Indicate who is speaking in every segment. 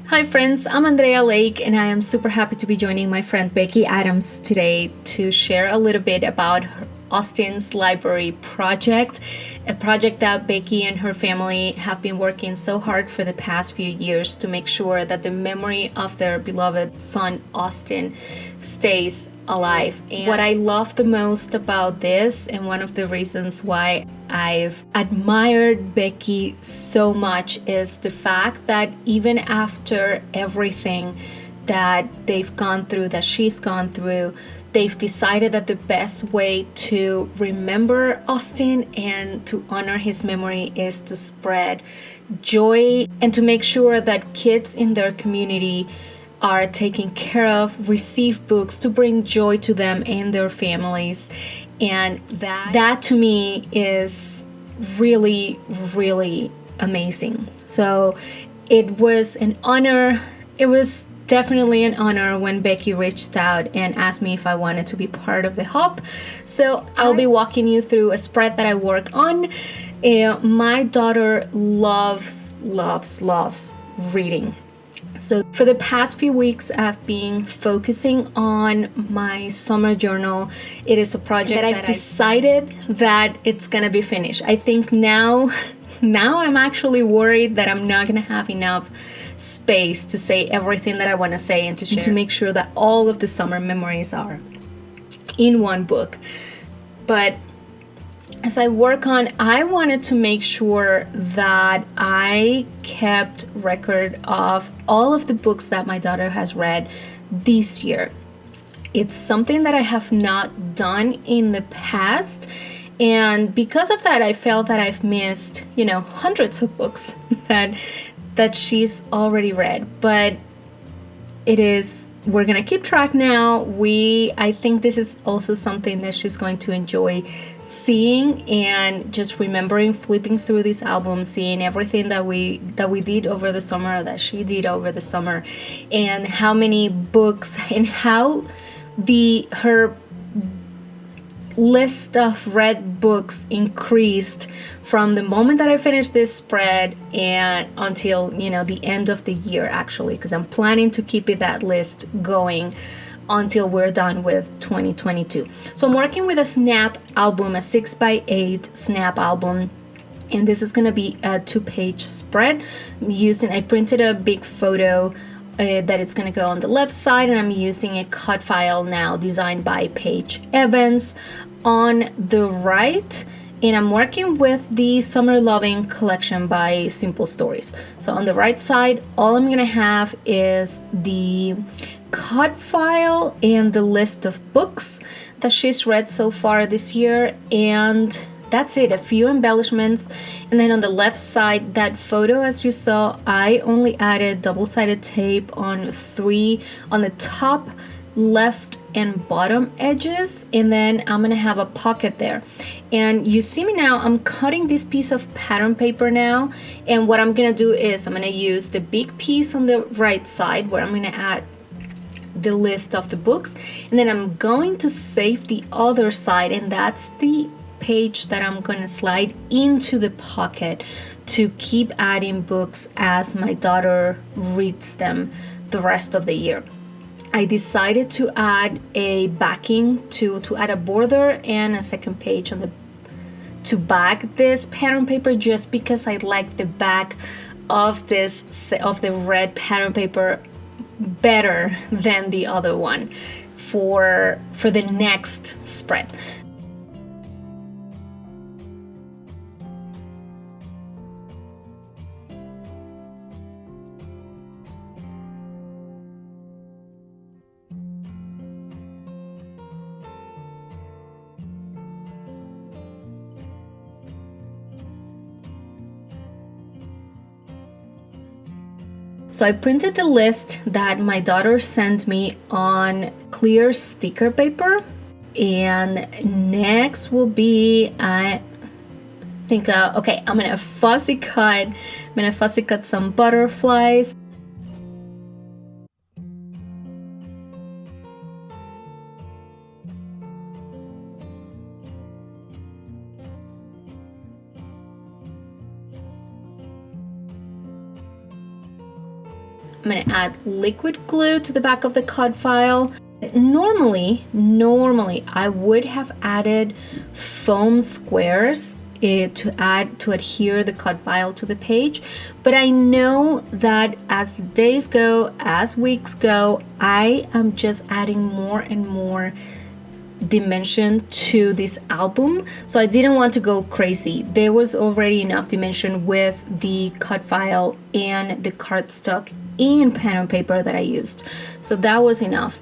Speaker 1: Hi friends, I'm Andrea Lake and I am super happy to be joining my friend Becki Adams today to share a little bit about Austin's library project, a project that Becki and her family have been working so hard for the past few years to make sure that the memory of their beloved son Austin stays alive. And what I love the most about this, and one of the reasons why I've admired Becki so much, is the fact that even after everything that they've gone through, that she's gone through, they've decided that the best way to remember Austin and to honor his memory is to spread joy and to make sure that kids in their community are taken care of, receive books to bring joy to them and their families. And that to me is really, really amazing. So it was an honor. It was definitely an honor when Becki reached out and asked me if I wanted to be part of the hub. So I'll be walking you through a spread that I work on. My daughter loves reading. So for the past few weeks, I've been focusing on my summer journal. It is a project that I've decided that it's gonna be finished. I think now I'm actually worried that I'm not gonna have enough space to say everything that I want to say and to share, to make sure that all of the summer memories are in one book. But as I work on, I wanted to make sure that I kept record of all of the books that my daughter has read this year. It's something that I have not done in the past, and because of that I felt that I've missed, hundreds of books that she's already read. But we're gonna keep track now. I think this is also something that she's going to enjoy seeing, and just remembering, flipping through this album, seeing everything that we did over the summer, that she did over the summer, and how many books, and how her list of read books increased from the moment that I finished this spread and until the end of the year, actually, because I'm planning to keep that list going until we're done with 2022. So I'm working with a snap album, a 6x8 snap album, and this is going to be a 2-page spread. I printed a big photo that it's going to go on the left side, and I'm using a cut file now designed by Paige Evans on the right, and I'm working with the Summer Loving collection by Simple Stories. So on the right side, all I'm going to have is the cut file and the list of books that she's read so far this year, and that's it. A few embellishments. And then on the left side, that photo, as you saw, I only added double-sided tape on the top left and bottom edges, and then I'm gonna have a pocket there. And you see me now, I'm cutting this piece of pattern paper now, and what I'm gonna do is I'm gonna use the big piece on the right side where I'm gonna add the list of the books, and then I'm going to save the other side, and that's the page that I'm going to slide into the pocket to keep adding books as my daughter reads them the rest of the year. I decided to add a backing to add a border and a second page to back this pattern paper, just because I like the back of the red pattern paper better than the other one for the next spread. So I printed the list that my daughter sent me on clear sticker paper, and next will be, I'm gonna fussy cut some butterflies. I'm gonna add liquid glue to the back of the cut file. Normally I would have added foam squares to adhere the cut file to the page, but I know that as days go, as weeks go, I am just adding more and more dimension to this album, so I didn't want to go crazy. There was already enough dimension with the cut file and the cardstock and pattern paper that I used, so that was enough.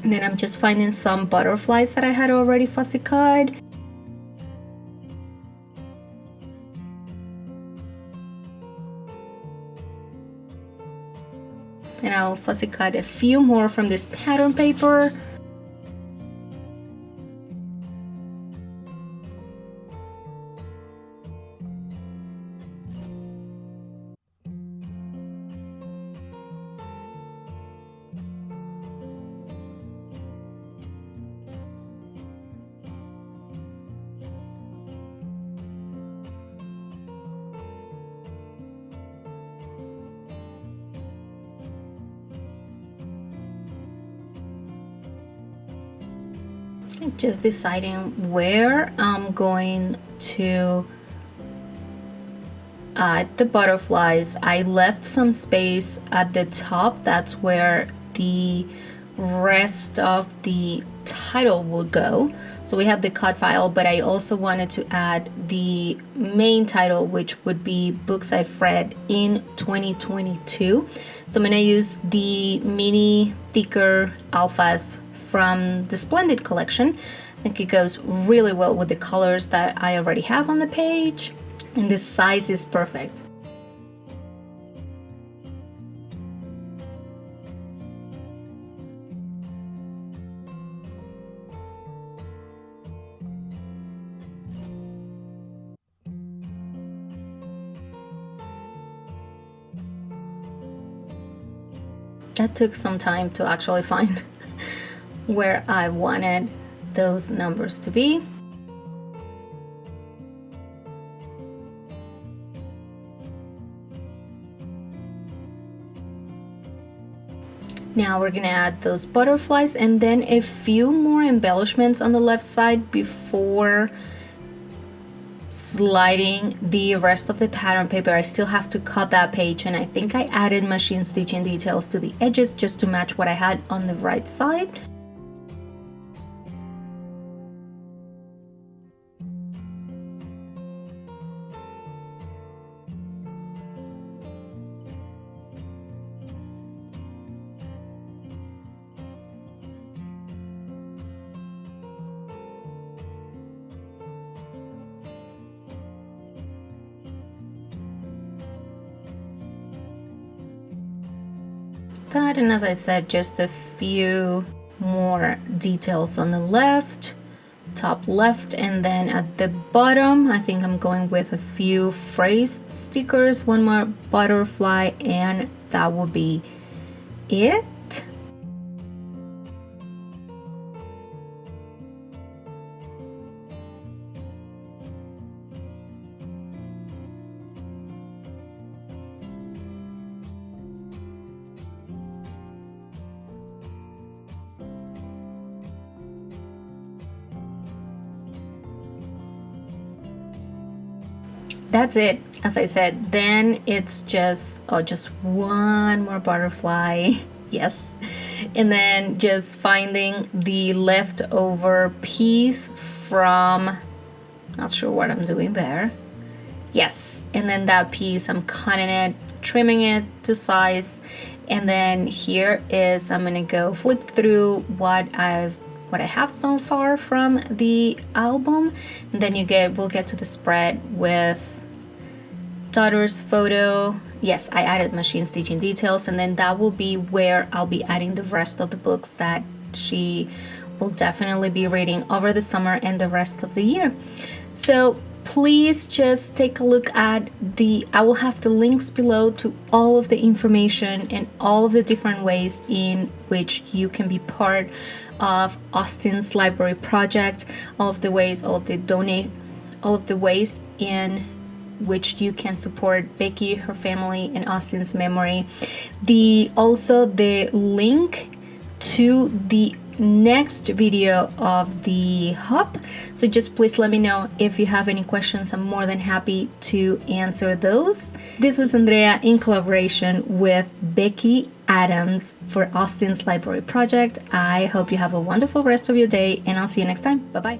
Speaker 1: And then I'm just finding some butterflies that I had already fussy cut. And I'll fussy cut a few more from this pattern paper. Just deciding where I'm going to add the butterflies. I left some space at the top. That's where the rest of the title will go. So we have the cut file, but I also wanted to add the main title, which would be Books I've Read in 2022. So I'm going to use the mini thicker alphas from the Splendid collection. I think it goes really well with the colors that I already have on the page, and the size is perfect. That took some time to actually find where I wanted those numbers to be. Now we're gonna add those butterflies and then a few more embellishments on the left side before sliding the rest of the pattern paper. I still have to cut that page, and I think I added machine stitching details to the edges just to match what I had on the right side. That, and as I said, just a few more details on the left, top left, and then at the bottom I think I'm going with a few phrase stickers, one more butterfly, and that will be it. That's it. As I said, then it's just one more butterfly. Yes. And then just finding the leftover piece from, not sure what I'm doing there. Yes. And then that piece, I'm cutting it, trimming it to size. And then here is, I'm gonna go flip through what I have so far from the album, and then we'll get to the spread with daughter's photo. Yes, I added machine stitching details, and then that will be where I'll be adding the rest of the books that she will definitely be reading over the summer and the rest of the year. So please just take a look at I will have the links below to all of the information and all of the different ways in which you can be part of Austin's library project, all of the ways in which you can support Becki, her family, and Austin's memory. Also the link to the next video of the hub. So just please let me know if you have any questions. I'm more than happy to answer those. This was Andrea in collaboration with Becki Adams for Austin's Library Project. I hope you have a wonderful rest of your day, and I'll see you next time. Bye bye.